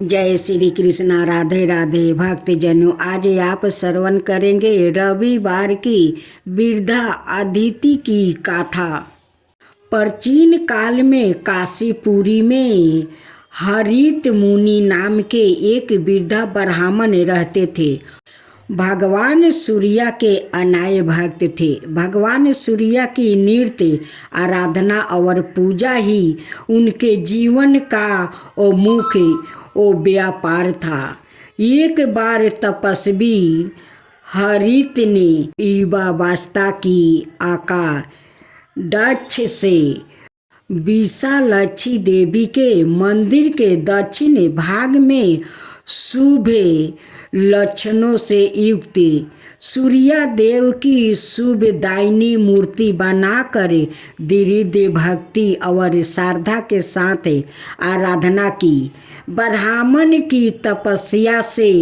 जय श्री कृष्णा। राधे राधे भक्तजनों, आज आप श्रवण करेंगे रविवार की वृद्धा अदिति की गाथा। प्राचीन काल में काशीपुरी में हरित मुनि नाम के एक वृद्धा ब्राह्मण रहते थे। भगवान सूर्य के अनाय भक्त थे। भगवान सूर्य की नृत्य आराधना और पूजा ही उनके जीवन का मुख्य व्यापार था। एक बार तपस्वी हरित ने युवावस्था की आका दक्ष से विशालाक्षी देवी के मंदिर के दक्षिण भाग में शुभ लक्षणों से युक्त सूर्य देव की शुभदायिनी मूर्ति बनाकर दृढ़ भक्ति और श्रद्धा के साथ आराधना की। ब्राह्मण की तपस्या से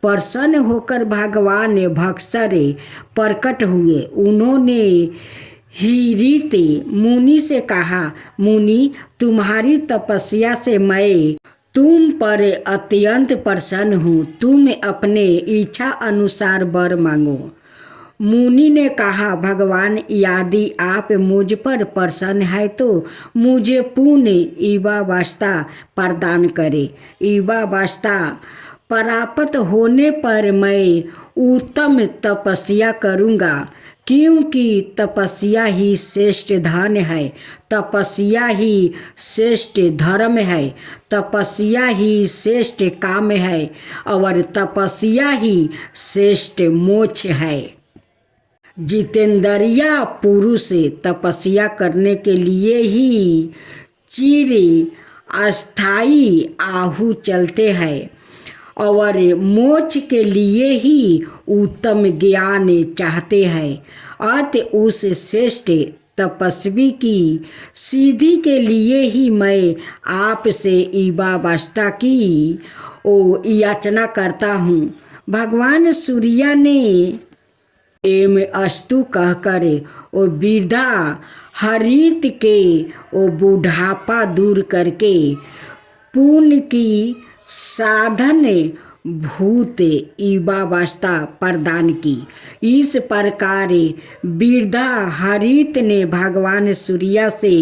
प्रसन्न होकर भगवान भक्सर प्रकट हुए। उन्होंने हरित मुनि से कहा, मुनि, तुम्हारी तपस्या से मैं तुम पर अत्यंत प्रसन्न हूँ। तुम अपने इच्छा अनुसार वर मांगो। मुनि ने कहा, भगवान, यदि आप मुझ पर प्रसन्न है तो मुझे पुण्य युवावस्था प्रदान करें। युवावस्था प्राप्त होने पर मैं उत्तम तपस्या करूँगा, क्योंकि तपस्या ही श्रेष्ठ धन है, तपस्या ही श्रेष्ठ धर्म है, तपस्या ही श्रेष्ठ काम है और तपस्या ही श्रेष्ठ मोक्ष है। जितेंद्रिया पुरुष तपस्या करने के लिए ही चिर अस्थायी आहु चलते हैं और मोक्ष के लिए ही उत्तम ज्ञान चाहते हैं। अतः उस श्रेष्ठ तपस्वी की सिद्धि के लिए ही मैं आपसे युवावस्था की याचना करता हूँ। भगवान सूर्य ने एम अस्तु कहकर ओ वृद्धा हरित के बुढ़ापा दूर करके पुण्य की साधन भूत युवावस्था प्रदान की। इस प्रकार वृद्धा हरित ने भगवान सूर्य से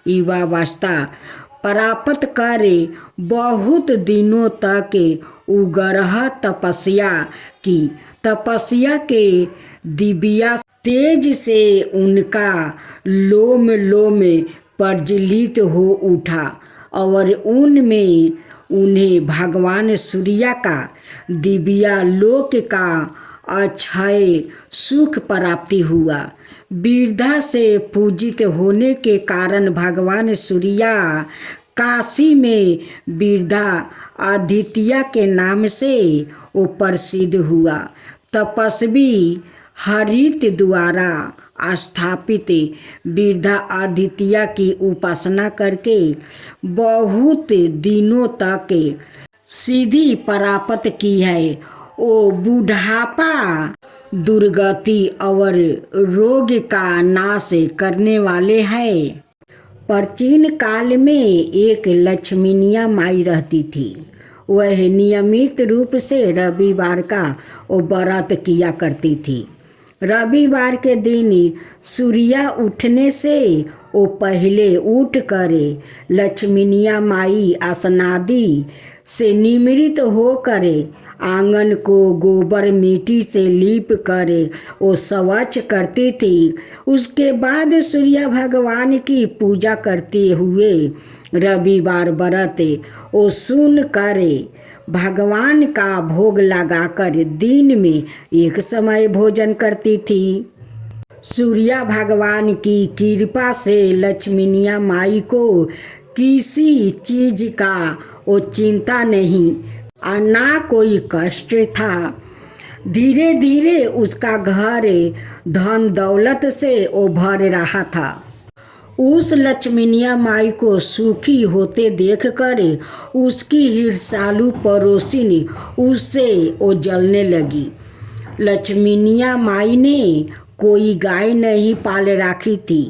युवावस्था प्राप्त कर बहुत दिनों तक उग्र तपस्या की। तपस्या के दिव्य तेज से उनका लोम लोम प्रज्वलित हो उठा और उनमें उन्हें भगवान सूर्य का दिव्य लोक का अक्षय सुख प्राप्ति हुआ। वृद्धा से पूजित होने के कारण भगवान सूर्य काशी में वृद्धा अदिति के नाम से वो प्रसिद्ध हुआ। तपस्वी हरित द्वारा स्थापित वृद्धा अदिति की उपासना करके बहुत दिनों तक सिद्धि प्राप्त की है। वो बुढ़ापा, दुर्गति और रोग का नाश करने वाले हैं। प्राचीन काल में एक लक्ष्मीनिया माई रहती थी। वह नियमित रूप से रविवार का व्रत किया करती थी। रविवार के दिन सूर्य उठने से वो पहले उठकर लक्ष्मीनिया माई स्नादि से निमृत होकर आंगन को गोबर मिट्टी से लीप कर वो स्वच्छ करती थी। उसके बाद सूर्य भगवान की पूजा करते हुए रविवार व्रत वो सुन कर भगवान का भोग लगाकर दिन में एक समय भोजन करती थी। सूर्य भगवान की कृपा से लक्ष्मीनिया माई को किसी चीज का वो चिंता नहीं और ना कोई कष्ट था। धीरे धीरे उसका घर धन दौलत से वो भर रहा था। उस लक्ष्मीनिया माई को सुखी होते देखकर उसकी ईर्ष्यालु पड़ोसिन उससे वो जलने लगी। लक्ष्मीनिया माई ने कोई गाय नहीं पाल रखी थी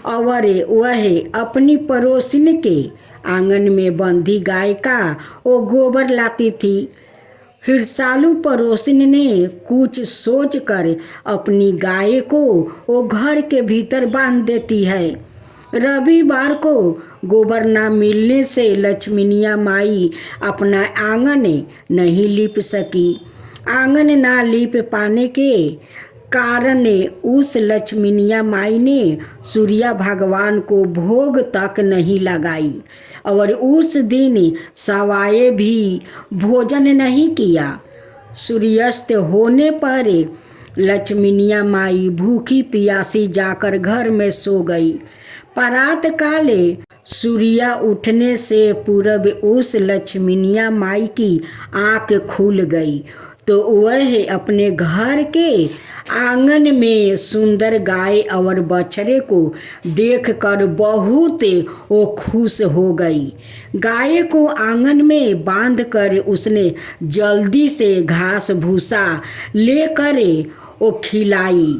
और वह अपनी पड़ोसिन के आंगन में बंधी गाय का वो गोबर लाती थी। हिरसालू पड़ोसिन ने कुछ सोच कर अपनी गाय को वो घर के भीतर बांध देती है। रविवार को गोबर ना मिलने से लक्ष्मीनिया माई अपना आंगन नहीं लीप सकी। आंगन ना लीप पाने के कारण उस लक्ष्मीनिया माई ने सूर्य भगवान को भोग तक नहीं लगाई और उस दिन सवाए भी भोजन नहीं किया। सूर्यास्त होने पर लक्ष्मीनिया माई भूखी प्यासी जाकर घर में सो गई। प्रात काले सूर्य उठने से पूरब उस लक्ष्मीनिया माई की आँख खुल गई तो वह अपने घर के आंगन में सुंदर गाय और बछड़े को देखकर बहुत वो खुश हो गई। गाय को आंगन में बांधकर उसने जल्दी से घास भूसा लेकर वो खिलाई।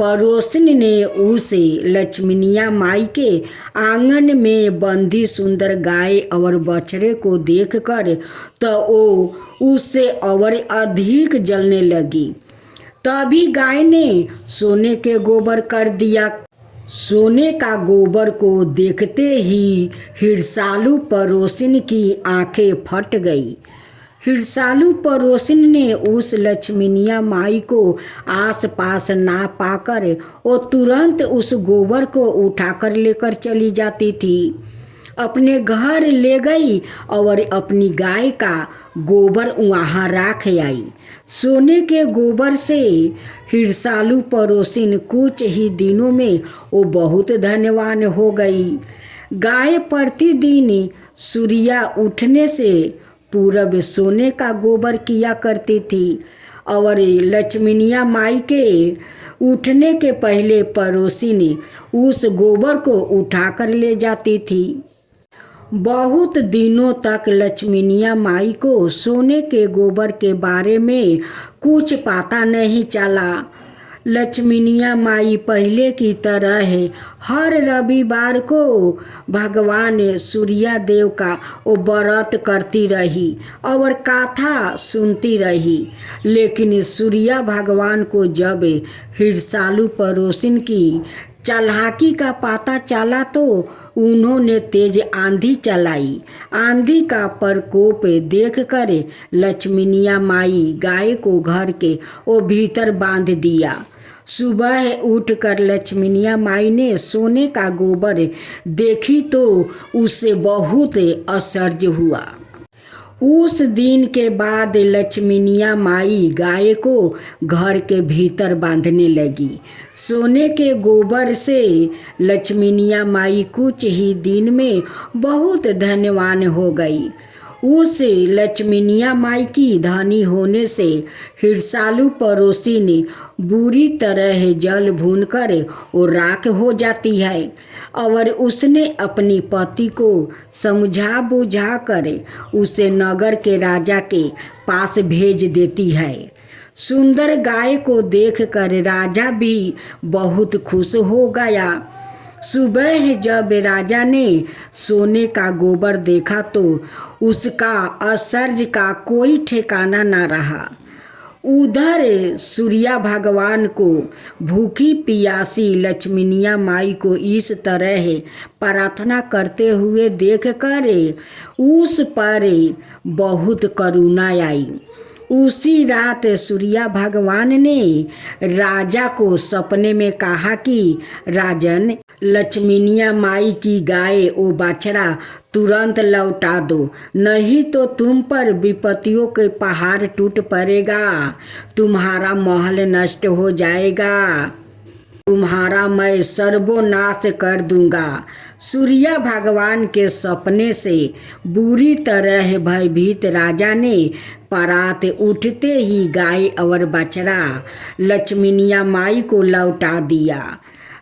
पड़ोसिन ने उसे लक्ष्मीनिया माई के आंगन में बंधी सुंदर गाय और बछड़े को देखकर तो वो उससे और अधिक जलने लगी। तभी गाय ने सोने के गोबर कर दिया। सोने का गोबर को देखते ही हिरसालू पड़ोसिन की आंखें फट गई। हिरसालू पड़ोसिन ने उस लक्ष्मीनिया माई को आसपास ना पाकर वो तुरंत उस गोबर को उठाकर लेकर चली जाती थी। अपने घर ले गई और अपनी गाय का गोबर वहाँ रख आई। सोने के गोबर से हिरसालू पड़ोसिन कुछ ही दिनों में वो बहुत धनवान हो गई। गाय प्रतिदिन सूर्य उठने से पूरब सोने का गोबर किया करती थी और लक्ष्मीनिया माई के उठने के पहले पड़ोसिन उस गोबर को उठाकर ले जाती थी। बहुत दिनों तक लक्ष्मीनिया माई को सोने के गोबर के बारे में कुछ पता नहीं चला। लक्ष्मीनिया माई पहले की तरह हर रविवार को भगवान सूर्य देव का वो व्रत करती रही और कथा सुनती रही। लेकिन सूर्य भगवान को जब हिरसालू पड़ोसिन की चालाकी का पता चला तो उन्होंने तेज आंधी चलाई। आंधी का प्रकोप देखकर लक्ष्मीनिया माई गाय को घर के वो भीतर बांध दिया। सुबह उठकर लक्ष्मीनिया माई ने सोने का गोबर देखी तो उससे बहुत आश्चर्य हुआ। उस दिन के बाद लक्ष्मीनिया माई गाय को घर के भीतर बांधने लगी। सोने के गोबर से लक्ष्मीनिया माई कुछ ही दिन में बहुत धनवान हो गई। उस लक्ष्मीनिया माई की धनी होने से हिरसालू पड़ोसी ने बुरी तरह जल भूनकर वो राख हो जाती है और उसने अपनी पति को समझा बुझा कर उसे नगर के राजा के पास भेज देती है। सुंदर गाय को देखकर राजा भी बहुत खुश हो गया। सुबह जब राजा ने सोने का गोबर देखा तो उसका आश्चर्य का कोई ठिकाना न रहा। उधर सूर्य भगवान को भूखी पियासी लक्ष्मीनिया माई को इस तरह प्रार्थना करते हुए देखकर उस पर बहुत करुणा आई। उसी रात सूर्य भगवान ने राजा को सपने में कहा कि राजन, लक्ष्मीनिया माई की गाय वो बछड़ा तुरंत लौटा दो, नहीं तो तुम पर विपत्तियों के पहाड़ टूट पड़ेगा, तुम्हारा महल नष्ट हो जाएगा, तुम्हारा मैं सर्वनाश कर दूंगा। सूर्य भगवान के सपने से बुरी तरह भयभीत राजा ने प्रात उठते ही गाय और बछड़ा लक्ष्मीनिया माई को लौटा दिया।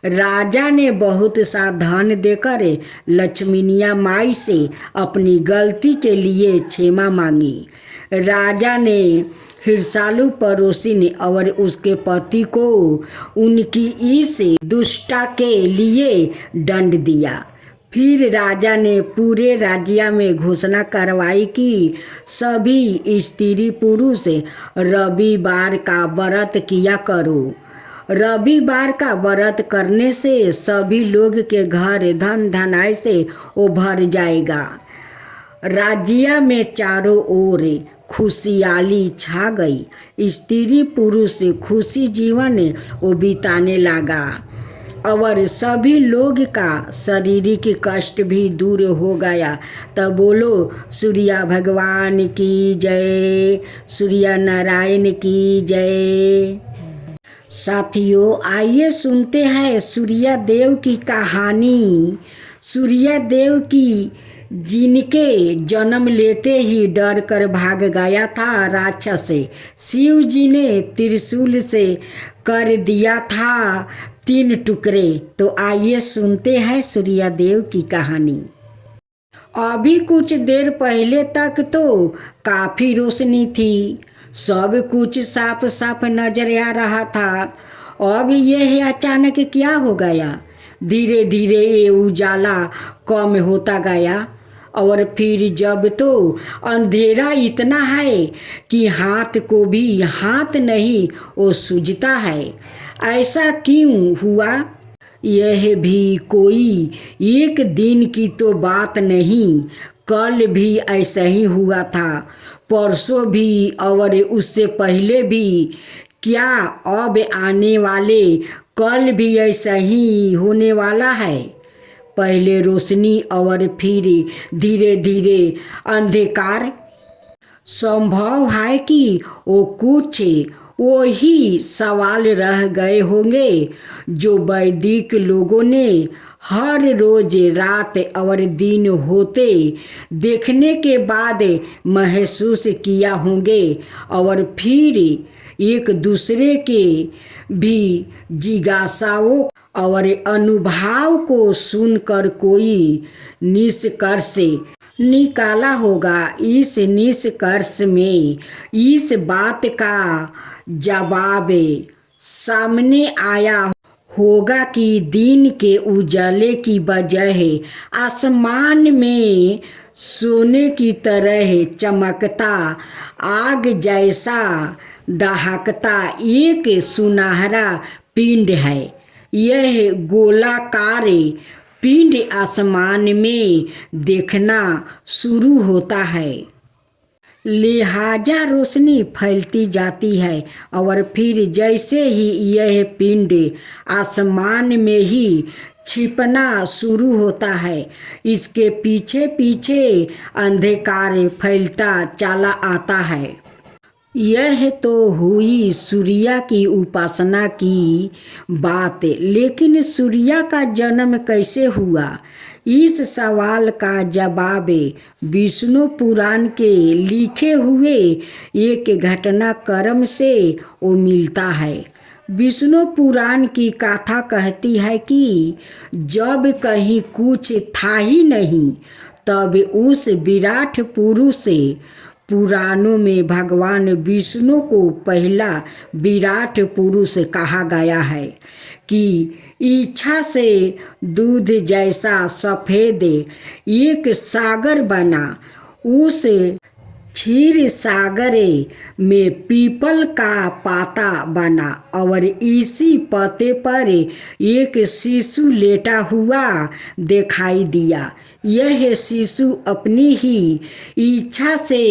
राजा ने बहुत सा धन देकर लक्ष्मीनिया माई से अपनी गलती के लिए क्षमा मांगी। राजा ने हिरसालू पड़ोसी ने और उसके पति को उनकी इस दुष्टता के लिए दंड दिया। फिर राजा ने पूरे राज्य में घोषणा करवाई कि सभी स्त्री पुरुष रविवार का व्रत किया करो। रविवार का व्रत करने से सभी लोग के घर धन धनाई से वो भर जाएगा। राज्य में चारों ओर खुशहाली छा गई। स्त्री पुरुष खुशी जीवन वो बिताने लगा और सभी लोग का शारीरिक कष्ट भी दूर हो गया। तब बोलो सूर्य भगवान की जय, सूर्य नारायण की जय। साथियों, आइए सुनते हैं सूर्य देव की कहानी। सूर्य देव की जिनके जन्म लेते ही डर कर भाग गया था राक्षस से, शिव जी ने त्रिशूल से कर दिया था 3 टुकड़े। तो आइए सुनते हैं सूर्य देव की कहानी। अभी कुछ देर पहले तक तो काफ़ी रोशनी थी, सब कुछ साफ साफ नजर आ रहा था। अब यह अचानक क्या हो गया? धीरे धीरे ये उजाला कम होता गया और फिर जब तो अंधेरा इतना है कि हाथ को भी हाथ नहीं वो सूझता है। ऐसा क्यों हुआ? यह भी कोई एक दिन की तो बात नहीं, कल भी ऐसा ही हुआ था, परसों भी और उससे पहले भी। क्या अब आने वाले कल भी ऐसा ही होने वाला है? पहले रोशनी और फिर धीरे धीरे अंधकार। संभव है कि वो कुछ वही सवाल रह गए होंगे जो वैदिक लोगों ने हर रोज रात और दिन होते देखने के बाद महसूस किया होंगे और फिर एक दूसरे के भी जिज्ञासाओं और अनुभव को सुनकर कोई निष्कर्ष निकाला होगा। इस निष्कर्ष में इस बात का जवाब सामने आया होगा कि दिन के उजाले की बजाय आसमान में सोने की तरह चमकता आग जैसा दहकता एक सुनहरा पिंड है। यह गोलाकार पिंड आसमान में देखना शुरू होता है, लिहाजा रोशनी फैलती जाती है और फिर जैसे ही यह पिंड आसमान में ही छिपना शुरू होता है, इसके पीछे पीछे अंधकार फैलता चला आता है। यह तो हुई सूर्य की उपासना की बात, लेकिन सूर्य का जन्म कैसे हुआ? इस सवाल का जवाब विष्णु पुराण के लिखे हुए एक घटनाक्रम से वो मिलता है। विष्णु पुराण की कथा कहती है कि जब कहीं कुछ था ही नहीं, तब उस विराट पुरुष से पुराणों में भगवान विष्णु को पहला विराट पुरुष कहा गया है कि इच्छा से दूध जैसा सफ़ेद एक सागर बना। उस क्षीर सागर में पीपल का पाता बना और इसी पत्ते पर एक शिशु लेटा हुआ दिखाई दिया। यह शिशु अपनी ही इच्छा से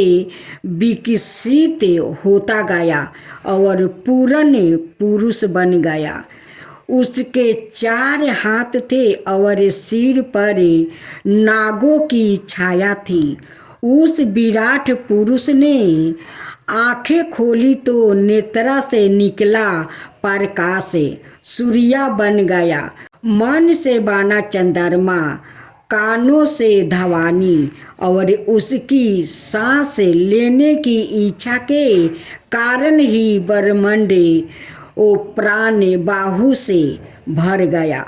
विकसित होता गया और पूर्ण पुरुष बन गया। उसके 4 हाथ थे और सिर पर नागों की छाया थी। उस विराट पुरुष ने आंखें खोली तो नेत्रा से निकला प्रकाश सूर्य बन गया। मन से बना चंद्रमा, कानों से धवानी और उसकी सांस लेने की इच्छा के कारण ही ब्रह्मांड वो प्राण बाहु से भर गया।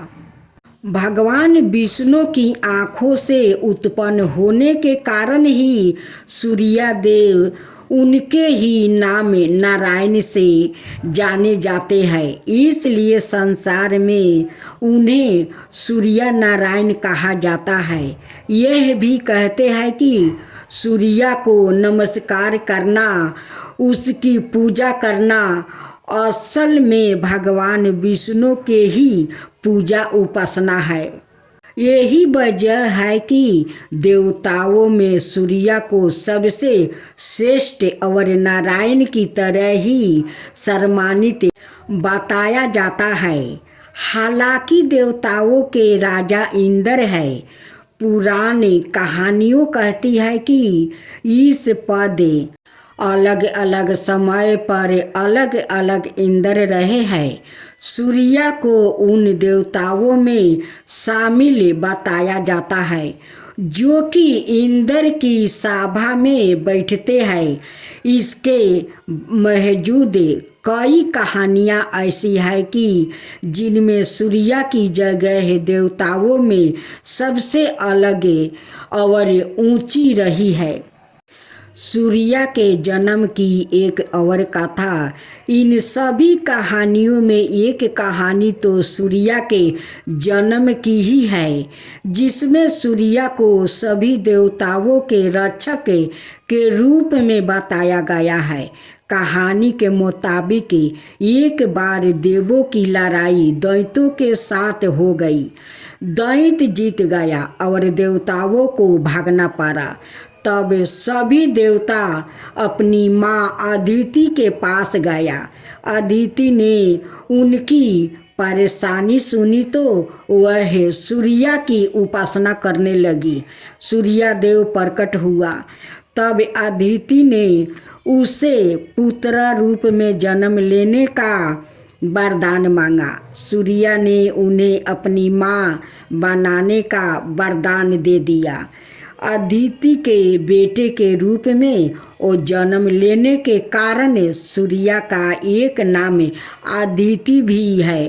भगवान विष्णु की आँखों से उत्पन्न होने के कारण ही सूर्यदेव उनके ही नाम नारायण से जाने जाते हैं। इसलिए संसार में उन्हें सूर्य नारायण कहा जाता है। यह भी कहते हैं कि सूर्य को नमस्कार करना, उसकी पूजा करना असल में भगवान विष्णु के ही पूजा उपासना है। यही वजह है कि देवताओं में सूर्य को सबसे श्रेष्ठ और नारायण की तरह ही सम्मानित बताया जाता है। हालांकि देवताओं के राजा इंद्र है। पुरानी कहानियों कहती है कि इस पद अलग अलग समय पर अलग अलग इंद्र रहे हैं। सूर्य को उन देवताओं में शामिल बताया जाता है जो कि इंद्र की सभा में बैठते हैं। इसके मौजूद कई कहानियाँ ऐसी है कि जिनमें सूर्य की जगह देवताओं में सबसे अलग और ऊंची रही है। सूर्य के जन्म की एक और कथा। इन सभी कहानियों में एक कहानी तो सूर्य के जन्म की ही है, जिसमें सूर्य को सभी देवताओं के रक्षक के रूप में बताया गया है। कहानी के मुताबिक एक बार देवों की लड़ाई दैत्यों के साथ हो गई। दैत्य जीत गया और देवताओं को भागना पड़ा। तब सभी देवता अपनी माँ अदिति के पास गया। अदिति ने उनकी परेशानी सुनी तो वह सूर्य की उपासना करने लगी। सूर्य देव प्रकट हुआ। तब अदिति ने उसे पुत्र रूप में जन्म लेने का वरदान मांगा। सूर्य ने उन्हें अपनी माँ बनाने का वरदान दे दिया। अदिति के बेटे के रूप में वो जन्म लेने के कारण सूर्य का एक नाम अदिति भी है।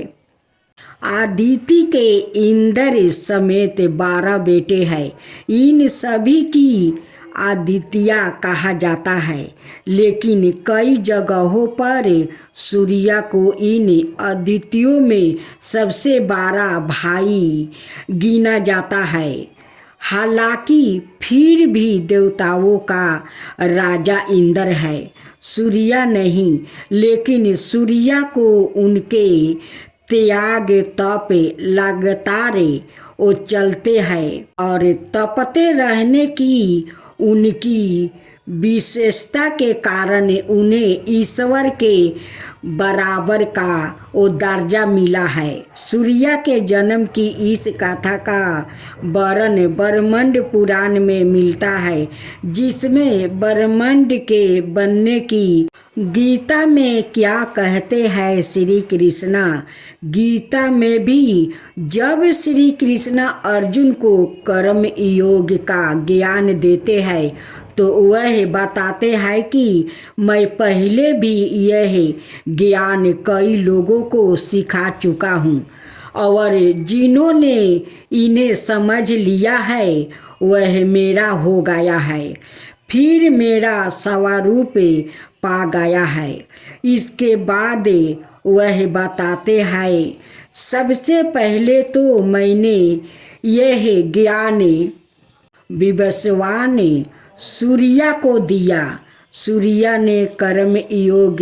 अदिति के इंद्र समेत 12 बेटे हैं। इन सभी की आदित्या कहा जाता है, लेकिन कई जगहों पर सूर्य को इन आदित्यों में सबसे बड़ा भाई गिना जाता है। हालांकि फिर भी देवताओं का राजा इंद्र है, सूर्य नहीं। लेकिन सूर्य को उनके त्याग तप लगातार वो चलते हैं और तपते रहने की उनकी विशेषता के कारण उन्हें ईश्वर के बराबर का वो दर्जा मिला है। सूर्य के जन्म की इस कथा का वर्णन ब्रह्मांड पुराण में मिलता है, जिसमें ब्रह्मांड के बनने की गीता में क्या कहते हैं श्री कृष्णा। गीता में भी जब श्री कृष्णा अर्जुन को कर्म योग का ज्ञान देते हैं तो वह बताते हैं कि मैं पहले भी यह ज्ञान कई लोगों को सिखा चुका हूँ और जिन्होंने इन्हें समझ लिया है वह मेरा हो गया है, फिर मेरा स्वरूप पा गया है। इसके बाद वह बताते हैं, सबसे पहले तो मैंने यह ज्ञान विवस्वान सूर्य को दिया। सूर्य ने कर्म योग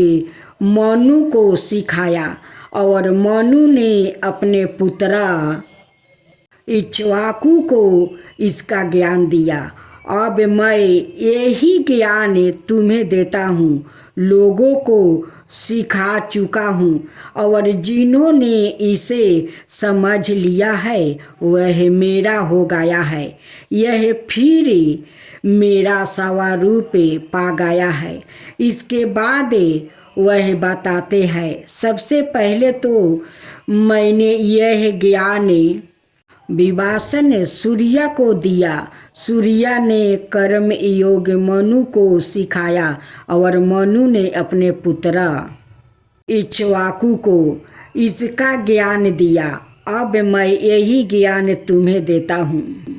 मनु को सिखाया और मनु ने अपने पुत्र इक्ष्वाकु को इसका ज्ञान दिया। अब मैं यही ज्ञान तुम्हें देता हूँ, लोगों को सिखा चुका हूँ और जिन्होंने इसे समझ लिया है वह मेरा हो गया है। यह फिर मेरा स्वरूप पा गया है। इसके बाद वह बताते हैं, सबसे पहले तो मैंने यह ज्ञान विवासन सूर्य को दिया। सूर्य ने कर्म योग मनु को सिखाया और मनु ने अपने पुत्र इक्ष्वाकु को इसका ज्ञान दिया अब मैं यही ज्ञान तुम्हें देता हूँ।